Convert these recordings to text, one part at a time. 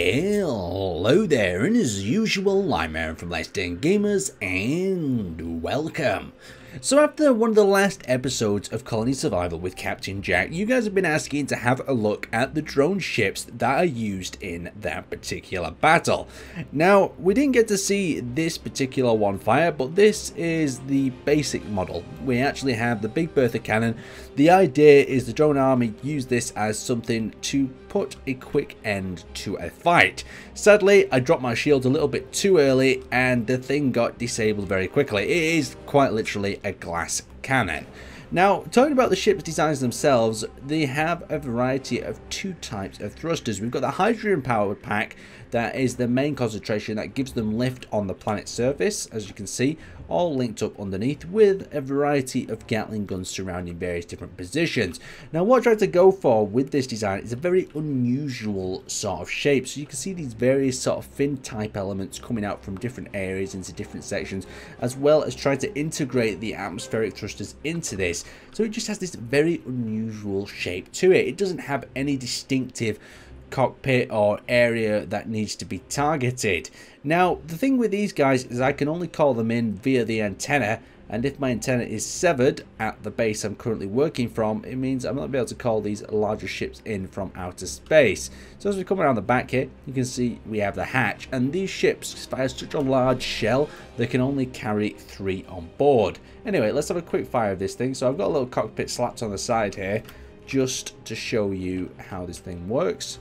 Hello there, and as usual, I'm Aaron from Let's Den Gamers, and welcome. So after one of the last episodes of Colony Survival with Captain Jack, you guys have been asking to have a look at the drone ships that are used in that particular battle. Now, we didn't get to see this particular one fire, but this is the basic model. We actually have the Big Bertha cannon. The idea is the drone army use this as something to put a quick end to a fight. Sadly, I dropped my shield a little bit too early and the thing got disabled very quickly. It is quite literally a glass cannon. Now, talking about the ship's designs themselves, they have a variety of two types of thrusters. We've got the hydrogen powered pack that is the main concentration that gives them lift on the planet's surface, as you can see, all linked up underneath with a variety of Gatling guns surrounding various different positions. Now, what I tried to go for with this design is a very unusual sort of shape. So you can see these various sort of fin type elements coming out from different areas into different sections, as well as trying to integrate the atmospheric thrusters into this. So it just has this very unusual shape to it. It doesn't have any distinctive cockpit or area that needs to be targeted. Now, the thing with these guys is I can only call them in via the antenna, and if my antenna is severed at the base I'm currently working from, it means I'm not able to call these larger ships in from outer space. So as we come around the back here, you can see we have the hatch, and these ships fire such a large shell they can only carry 3 on board. Anyway, let's have a quick fire of this thing. So I've got a little cockpit slapped on the side here just to show you how this thing works.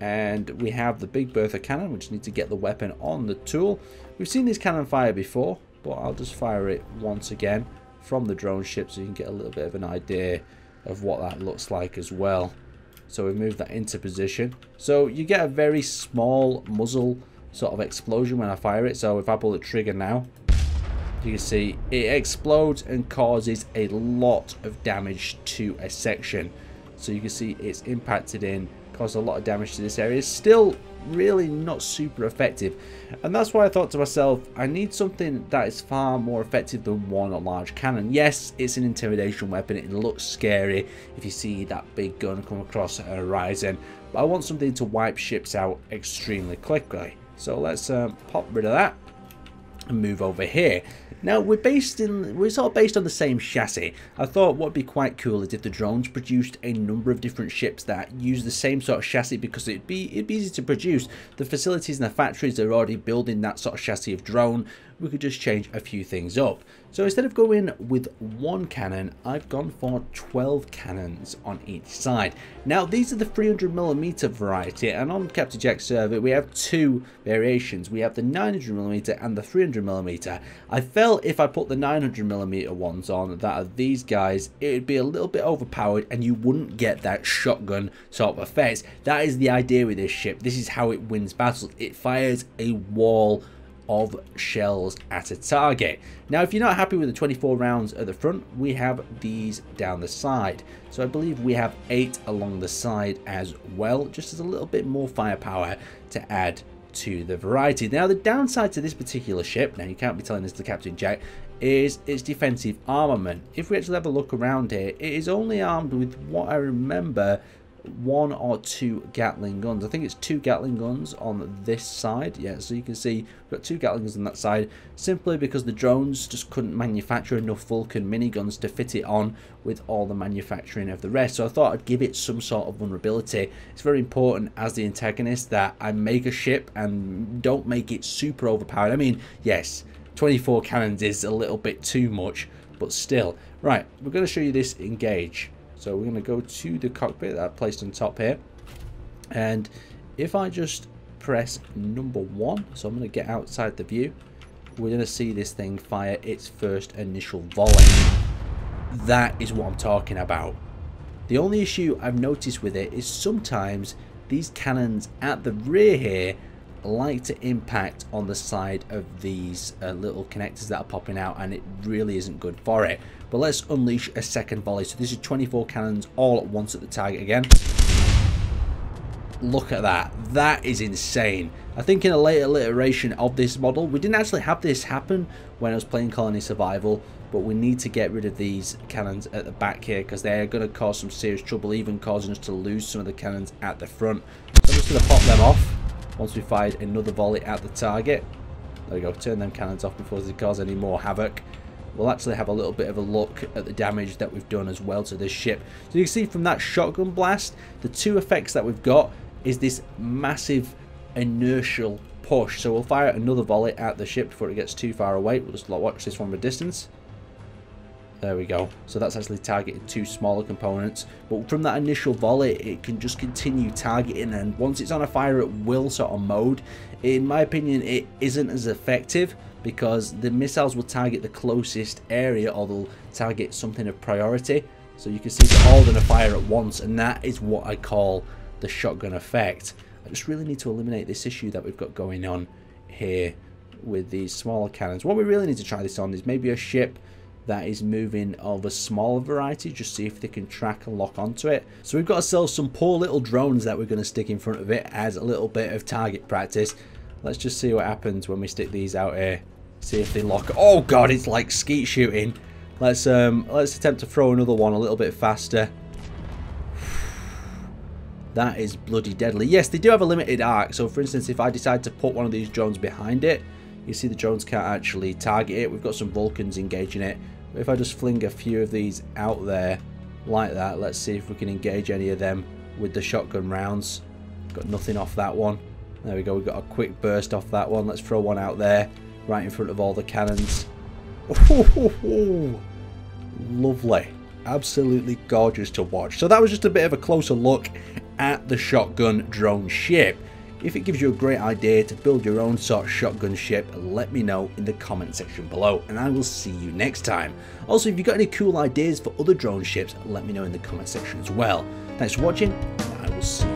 And we have the Big Bertha cannon. We just need to get the weapon on the tool. We've seen this cannon fire before, but I'll just fire it once again from the drone ship so you can get a little bit of an idea of what that looks like as well. So we move that into position. So you get a very small muzzle sort of explosion when I fire it. So if I pull the trigger now, you can see it explodes and causes a lot of damage to a section. So you can see it's impacted in, caused a lot of damage to this area. It's still really not super effective, and that's why I thought to myself, I need something that is far more effective than one large cannon. Yes, it's an intimidation weapon, it looks scary if you see that big gun come across a horizon, but I want something to wipe ships out extremely quickly. So let's pop rid of that and move over here. Now we're sort of based on the same chassis. I thought what would be quite cool is if the drones produced a number of different ships that use the same sort of chassis, because it'd be easy to produce. The facilities and the factories are already building that sort of chassis of drone. We could just change a few things up. So instead of going with one cannon, I've gone for 12 cannons on each side. Now these are the 300mm variety, and on Cpt Jacks server we have 2 variations. We have the 900mm and the 300mm. I felt if I put the 900mm ones on, that are these guys, it would be a little bit overpowered and you wouldn't get that shotgun sort of effect. That is the idea with this ship. This is how it wins battles. It fires a wall of shells at a target. Now if you're not happy with the 24 rounds at the front, we have these down the side. So I believe we have 8 along the side as well, just as a little bit more firepower to add to the variety. Now the downside to this particular ship, now you can't be telling this to Captain Jack, is its defensive armament. If we actually have a look around here, it is only armed with what I remember 1 or 2 Gatling guns. I think it's 2 Gatling guns on this side. Yeah, so you can see we've got 2 Gatling guns on that side, simply because the drones just couldn't manufacture enough Vulcan miniguns to fit it on with all the manufacturing of the rest. So I thought I'd give it some sort of vulnerability. It's very important as the antagonist that I make a ship and don't make it super overpowered. I mean, yes, 24 cannons is a little bit too much, but still. Right, we're going to show you this engage. So we're going to go to the cockpit that I placed on top here, and if I just press number 1, so I'm going to get outside the view, we're going to see this thing fire its first initial volley. That is what I'm talking about. The only issue I've noticed with it is sometimes these cannons at the rear here like to impact on the side of these little connectors that are popping out, and it really isn't good for it. But let's unleash a second volley. So this is 24 cannons all at once at the target again. Look at that. That is insane. I think in a later iteration of this model, we didn't actually have this happen when I was playing Colony Survival, but we need to get rid of these cannons at the back here because they're going to cause some serious trouble, even causing us to lose some of the cannons at the front. So I'm just going to pop them off. once we fired another volley at the target. There we go, turn them cannons off before they cause any more havoc. We'll actually have a little bit of a look at the damage that we've done as well to this ship. So you can see from that shotgun blast, the two effects that we've got is this massive inertial push. So we'll fire another volley at the ship before it gets too far away. We'll just watch this from a distance. There we go. So that's actually targeted two smaller components. But from that initial volley, it can just continue targeting. And once it's on a fire at will sort of mode, in my opinion, it isn't as effective because the missiles will target the closest area, or they'll target something of priority. So you can see they're all going to fire at once. And that is what I call the shotgun effect. I just really need to eliminate this issue that we've got going on here with these smaller cannons. What we really need to try this on is maybe a ship that is moving of a smaller variety, just see if they can track and lock onto it. So we've got ourselves some poor little drones that we're going to stick in front of it as a little bit of target practice. Let's just see what happens when we stick these out here. See if they lock. Oh god, it's like skeet shooting. Let's attempt to throw another one a little bit faster. That is bloody deadly. Yes, they do have a limited arc. So for instance, if I decide to put one of these drones behind it, you see the drones can't actually target it. We've got some Vulcans engaging it. But if I just fling a few of these out there like that, let's see if we can engage any of them with the shotgun rounds. Got nothing off that one. There we go, we've got a quick burst off that one. Let's throw one out there right in front of all the cannons. Lovely. Absolutely gorgeous to watch. So that was just a bit of a closer look at the shotgun drone ship. If it gives you a great idea to build your own sort of shotgun ship, let me know in the comment section below, and I will see you next time. Also, if you've got any cool ideas for other drone ships, let me know in the comment section as well. Thanks for watching, and I will see you